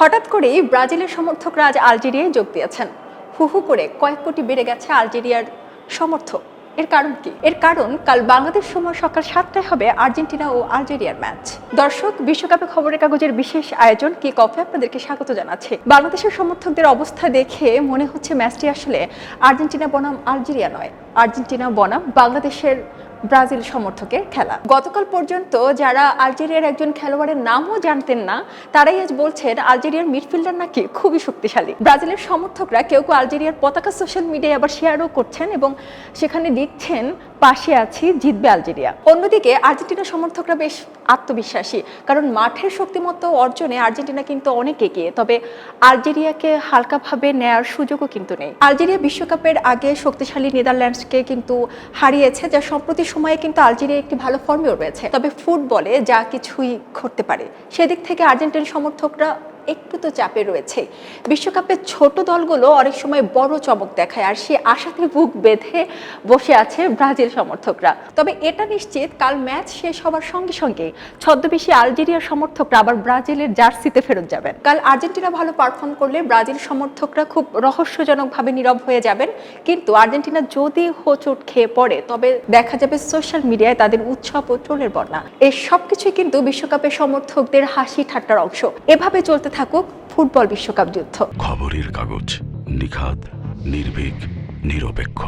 হঠাৎ করেই ব্রাজিলের সমর্থকরা আজ আলজেরিয়ায় যোগ দিয়েছেন। হু হু করে কয়েক কোটি বেড়ে গেছে আলজেরিয়ার সমর্থক। এর কারণ কি? এর কারণ কাল বাংলাদেশ সময় সকাল 7টায় হবে আর্জেন্টিনা ও আলজেরিয়ার ম্যাচ। দর্শক, বিশ্বকাপে খবরের কাগজের বিশেষ আয়োজন কিক অফে আপনাদেরকে স্বাগত জানাচ্ছি। বাংলাদেশের সমর্থকদের অবস্থা দেখে মনে হচ্ছে ম্যাচটি আসলে আর্জেন্টিনা বনাম আলজেরিয়া নয়, আর্জেন্টিনা বনাম বাংলাদেশের ব্রাজিল সমর্থকের খেলা। গতকাল পর্যন্ত যারা আলজেরিয়ার একজন খেলোয়াড়ের নামও জানতেন না, তারাই আজ বলছেন আলজেরিয়ার মিডফিল্ডার নাকি খুবই শক্তিশালী। ব্রাজিলের সমর্থকরা কেউ কেউ আলজেরিয়ার পতাকা সোশ্যাল মিডিয়ায় আবার শেয়ারও করছেন এবং সেখানে লিখছেন পাশে আছি, জিতবে আলজেরিয়া। অন্যদিকে আর্জেন্টিনার সমর্থকরা বেশ আত্মবিশ্বাসী, কারণ মাঠের শক্তিমত্তা অর্জনে আর্জেন্টিনা কিন্তু অনেক এগিয়ে। তবে আলজেরিয়াকে হালকাভাবে নেয়ার সুযোগও কিন্তু নেই। আলজেরিয়া বিশ্বকাপের আগে শক্তিশালী নেদারল্যান্ডসকে কিন্তু হারিয়েছে, যা সম্প্রতি সময়ে কিন্তু আলজেরিয়া একটি ভালো ফর্মেও রয়েছে। তবে ফুটবলে যা কিছুই ঘটতে পারে, সেদিক থেকে আর্জেন্টিন সমর্থকরা একটু তো চাপে রয়েছে। বিশ্বকাপে ছোট দলগুলো অনেক সময় বড় চমক দেখায়, আর সে আশাতে বুক বেঁধে বসে আছে ব্রাজিল সমর্থকরা। তবে এটা নিশ্চিত, কাল ম্যাচ শেষ হওয়ার সঙ্গে সঙ্গে ছদ্মবেশী আলজেরিয়ার সমর্থকরা আবার ব্রাজিলের জার্সিতে ফেরত যাবেন। কাল আর্জেন্টিনা ভালো পারফর্ম করলে ব্রাজিল সমর্থকরা খুব রহস্যজনকভাবে নীরব হয়ে যাবেন, কিন্তু আর্জেন্টিনা যদি হোঁচট খেয়ে পড়ে তবে দেখা যাবে সোশ্যাল মিডিয়ায় তাদের উৎসব ও ট্রোলের বন্যা। এই সবকিছুই কিন্তু বিশ্বকাপের সমর্থকদের হাসি ঠাট্টার অংশ। এভাবে চলতে থাকুক ফুটবল বিশ্বকাপ যুদ্ধ। খবরের কাগজ, নিখাত, নির্ভীক, নিরপেক্ষ।